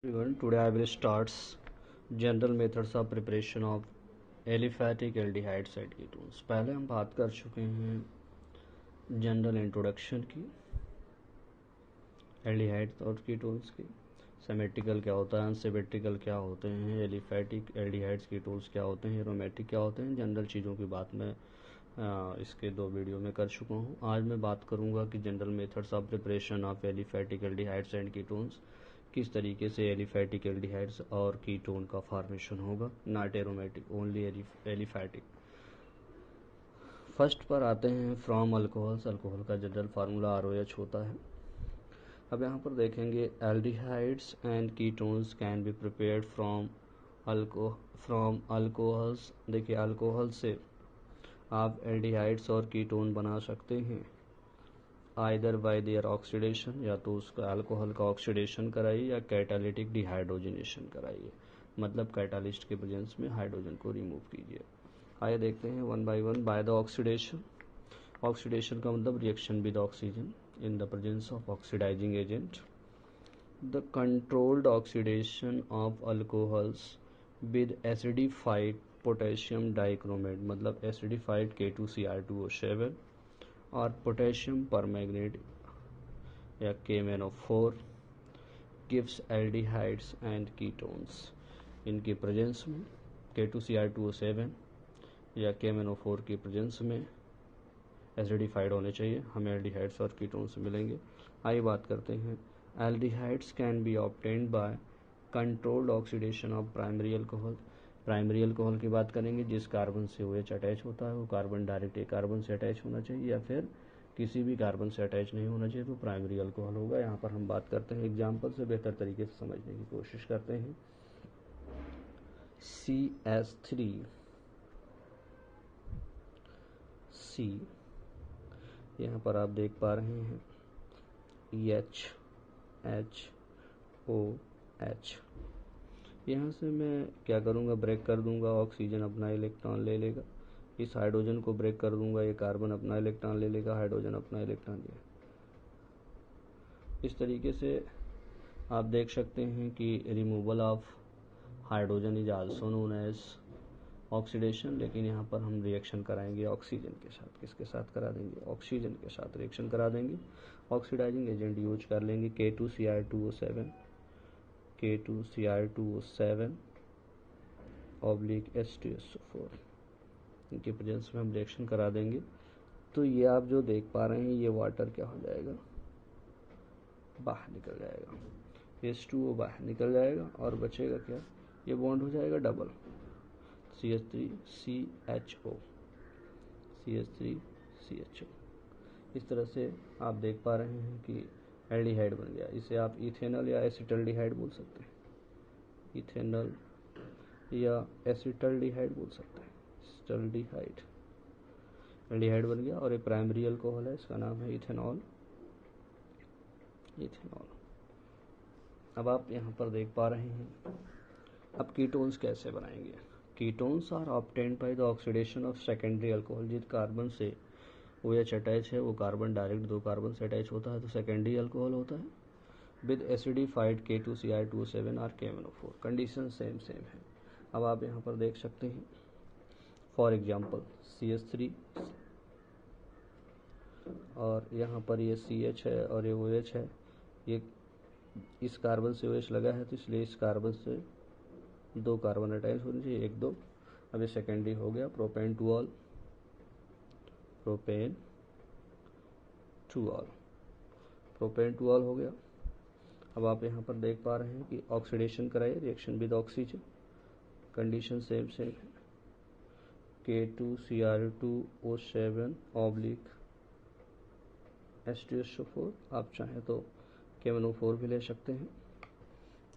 Everyone, today I will start general methods of preparation of aliphatic aldehydes and ketones। पहले हम बात कर चुके हैं जनरल इंट्रोडक्शन की एल्डिहाइड्स और कीटोन्स की। सिमेट्रिकल क्या होता है, अनसिमेट्रिकल क्या होते हैं, एलिफैटिक एल्डिहाइड्स कीटोन्स क्या होते हैं, एरोमेटिक क्या होते हैं, जनरल चीज़ों की बात मैं इसके 2 वीडियो में कर चुका हूँ। आज मैं बात करूँगा कि general methods of preparation of aliphatic aldehydes and ketones, किस तरीके से एलिफैटिक एल्डिहाइड्स और कीटोन का फॉर्मेशन होगा, not aromatic, only aliphatic. First पर आते हैं फ्रॉम अल्कोहल्स। अल्कोहल का जनरल फार्मूला ROH होता है। अब यहाँ पर देखेंगे aldehydes and ketones can be prepared from alcohols. देखिए, अल्कोहल से आप एल्डिहाइड्स और कीटोन बना सकते हैं आइदर बाय देयर ऑक्सीडेशन, या तो उसका अल्कोहल का ऑक्सीडेशन कराइए या कैटालिटिक डिहाइड्रोजनेशन कराइए, मतलब कैटालिस्ट के प्रेजेंस में हाइड्रोजन को रिमूव कीजिए। आइए देखते हैं one by one. Bye the oxidation, oxidation का मतलब reaction with oxygen in the presence of oxidizing agent. The controlled oxidation of alcohols with acidified potassium dichromate, मतलब acidified K2Cr2O7 और potassium permanganate या KMnO4 gives aldehydes and ketones। इनकी presence में K2Cr2O7 या KMnO4 की presence में acidified होने चाहिए, हमें एल्डिहाइड्स और कीटोन्स मिलेंगे। आइए बात करते हैं। Aldehydes can be obtained by controlled oxidation of primary alcohol. Primary alcohol की बात करेंगे जिस कार्बन से OH अटैच होता है, वो कार्बन डायरेक्ट एक कार्बन से अटैच होना चाहिए या फिर किसी भी कार्बन से अटैच नहीं होना चाहिए, तो प्राइमरी अल्कोहल होगा। यहाँ पर हम बात करते हैं एग्जाम्पल से बेहतर तरीके से समझने की कोशिश करते हैं। CH3 C, यहाँ पर आप देख पा रहे हैं HHOH। यहाँ से मैं क्या करूँगा, ब्रेक कर दूँगा, ऑक्सीजन अपना इलेक्ट्रॉन ले लेगा, इस हाइड्रोजन को ब्रेक कर दूँगा, ये कार्बन अपना इलेक्ट्रॉन ले लेगा, हाइड्रोजन अपना इलेक्ट्रॉन ले। इस तरीके से आप देख सकते हैं कि removal of hydrogen is also known as oxidation, लेकिन यहाँ पर हम रिएक्शन कराएंगे ऑक्सीजन के साथ। किसके साथ करा देंगे? ऑक्सीजन के साथ रिएक्शन करा देंगे। ऑक्सीडाइजिंग एजेंट यूज कर लेंगे K2Cr2O7 ऑब्लिक H2SO4, इनके प्रेजेंस में हम रिएक्शन करा देंगे। तो ये आप जो देख पा रहे हैं, ये वाटर क्या हो जाएगा, बाहर निकल जाएगा, H2O बाहर निकल जाएगा और बचेगा क्या, ये बॉन्ड हो जाएगा डबल, CH3CHO, CH3CHO। इस तरह से आप देख पा रहे हैं कि एल्डिहाइड बन गया। इसे आप इथेनॉल या एसिटल्डिहाइड बोल सकते हैं, इथेनॉल या एसिटल्डिहाइड बोल सकते हैं, एसिटल्डिहाइड। एल्डिहाइड बन गया और ये प्राइमरी अल्कोहल है, इसका नाम है इथेनॉल। अब आप यहाँ पर देख पा रहे हैं। अब कीटोन्स कैसे बनाएंगे? Ketones are obtained by the oxidation of secondary alcohol. जिस कार्बन से OH अटैच है वो कार्बन डायरेक्ट 2 कार्बन से अटैच होता है, तो सेकेंडरी अल्कोहल होता है। विद एसिडिफाइड K2Cr2O7 और KMnO4, कंडीशन सेम है। अब आप यहाँ पर देख सकते हैं, फॉर एग्जाम्पल CH3 और यहाँ पर ये CH है और ये OH है। ये इस कार्बन से OH लगा है, तो इसलिए इस कार्बन से 2 कार्बन अटैच होने चाहिए, 1 2। अब ये सेकेंडरी हो गया, propane two all, propane two all हो गया। अब आप यहाँ पर देख पा रहे हैं कि ऑक्सीडेशन कराइए, reaction with oxygen, condition same है। K2Cr2O7 ऑब्लिक H2SO4, आप चाहें तो KMnO4 भी ले सकते हैं।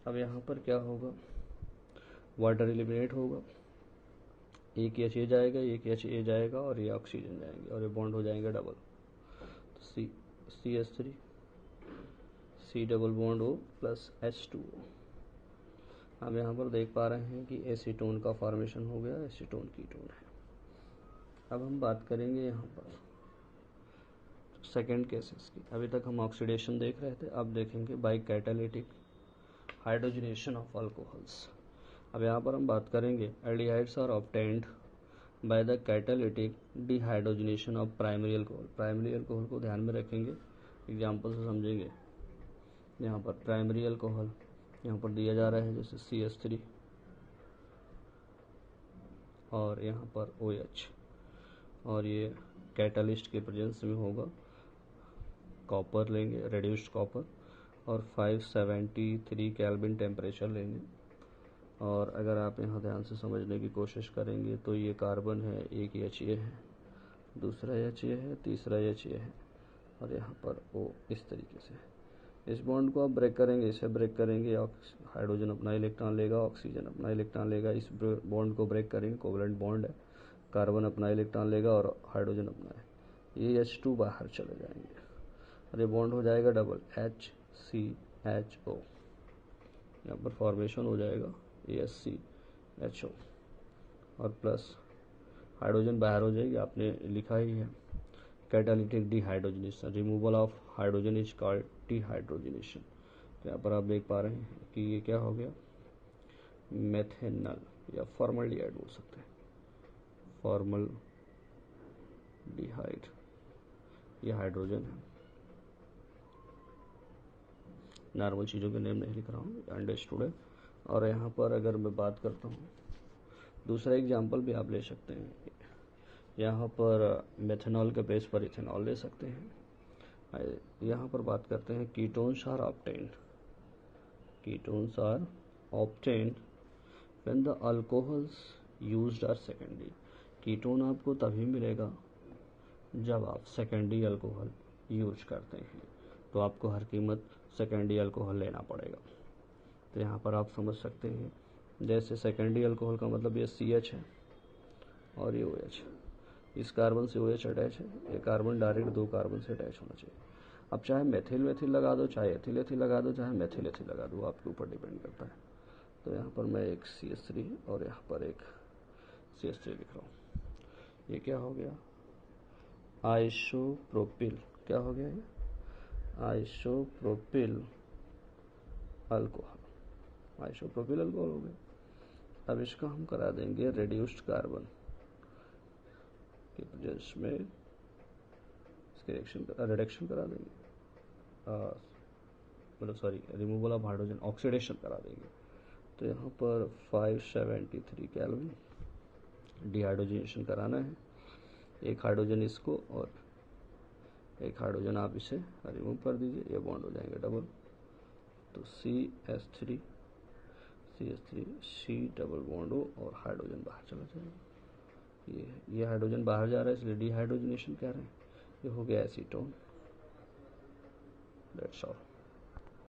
अब यहाँ पर क्या होगा, वाटर एलिमिनेट होगा, एक H ए जाएगा, एक H ए जाएगा और ये ऑक्सीजन जाएंगे और ये बॉन्ड हो जाएंगे डबल, तो CH3 C double bond O plus H2O। अब यहाँ पर देख पा रहे हैं कि एसीटोन का फॉर्मेशन हो गया, एसीटोन कीटोन है। अब हम बात करेंगे यहाँ पर सेकेंड केसेस की। अभी तक हम ऑक्सीडेशन देख रहे थे, अब देखेंगे by catalytic hydrogenation of alcohols. अब यहाँ पर हम बात करेंगे aldehydes are obtained by the catalytic dehydrogenation of primary alcohol. Primary alcohol को ध्यान में रखेंगे, एग्जाम्पल से समझेंगे। यहाँ पर प्राइमरी अल्कोहल यहाँ पर दिया जा रहा है जैसे CH3 और यहाँ पर OH, और ये कैटालिस्ट के प्रेजेंस में होगा। कॉपर लेंगे, रेड्यूस्ड कॉपर, और 573 केल्विन टेम्परेचर लेंगे। और अगर आप यहाँ ध्यान से समझने की कोशिश करेंगे तो ये कार्बन है, एक H ये है, दूसरा H ये है, तीसरा H ये है, और यहाँ पर O इस तरीके से। इस बॉन्ड को आप ब्रेक करेंगे, इसे ब्रेक करेंगे, हाइड्रोजन अपना इलेक्ट्रॉन लेगा, ऑक्सीजन अपना इलेक्ट्रॉन लेगा। इस बॉन्ड को ब्रेक करेंगे, कोवलेंट बॉन्ड है, कार्बन अपना इलेक्ट्रॉन लेगा और हाइड्रोजन अपना है, ये H2 बाहर चले जाएंगे और ये बॉन्ड हो जाएगा डबल HCHO। यहाँ पर फॉर्मेशन हो जाएगा ASCHO और प्लस हाइड्रोजन बाहर हो जाएगी, आपने लिखा ही है catalytic dehydrogenation. Removal of hydrogen is called dehydrogenation. तो यहाँ पर आप देख पा रहे हैं कि ये क्या हो गया, मेथेनल या फॉर्मल्डिहाइड बोल सकते हैं, फॉर्मल्डिहाइड, ये हाइड्रोजन है। नॉर्मल चीज़ों के नेम नहीं लिख रहा हूँ, अंडरस्टूड है। और यहाँ पर अगर मैं बात करता हूँ, दूसरा एग्जाम्पल भी आप ले सकते हैं। यहाँ पर मेथनॉल के बेस पर इथेनॉल ले सकते हैं। यहाँ पर बात करते हैं ketones are obtained. Ketones are obtained when the alcohols used are secondary. Ketone आपको तभी मिलेगा जब आप सेकेंडरी अल्कोहल यूज करते हैं, तो आपको हर कीमत सेकेंडरी अल्कोहल लेना पड़ेगा। तो यहाँ पर आप समझ सकते हैं, जैसे सेकेंडरी अल्कोहल का मतलब ये CH है और ये OH, इस कार्बन से OH अटैच है, ये कार्बन डायरेक्ट दो कार्बन से अटैच होना चाहिए। अब चाहे मेथिल मेथिल लगा दो, चाहे एथिल एथिल लगा दो, चाहे मेथिल एथिल लगा दो, आपके ऊपर डिपेंड करता है। तो यहाँ पर मैं एक CH3 और यहाँ पर एक CH3 लिख रहा हूँ। ये क्या हो गया, आइसोप्रोपिल। क्या हो गया ये, आइसोप्रोपिल अल्कोहल। आइसोप्रोपिल अल्कोहल हो गया। अब इसका हम करा देंगे रेड्यूस्ड कार्बन के प्रेजेंस में, इसके रिडक्शन करा देंगे, मतलब sorry removal of hydrogen, oxidation करा देंगे। तो यहाँ पर 573 केल्विन डिहाइड्रोजनेशन कराना है। एक हाइड्रोजन इसको और एक हाइड्रोजन आप इसे रिमूव कर दीजिए, ये बॉन्ड हो जाएंगे डबल। तो CH3 C डबल बॉन्ड हो और हाइड्रोजन बाहर चला जाएगा। ये हाइड्रोजन बाहर जा रहा है, इसलिए डिहाइड्रोजनेशन कह रहे हैं। ये हो गया एसीटोन। That's all.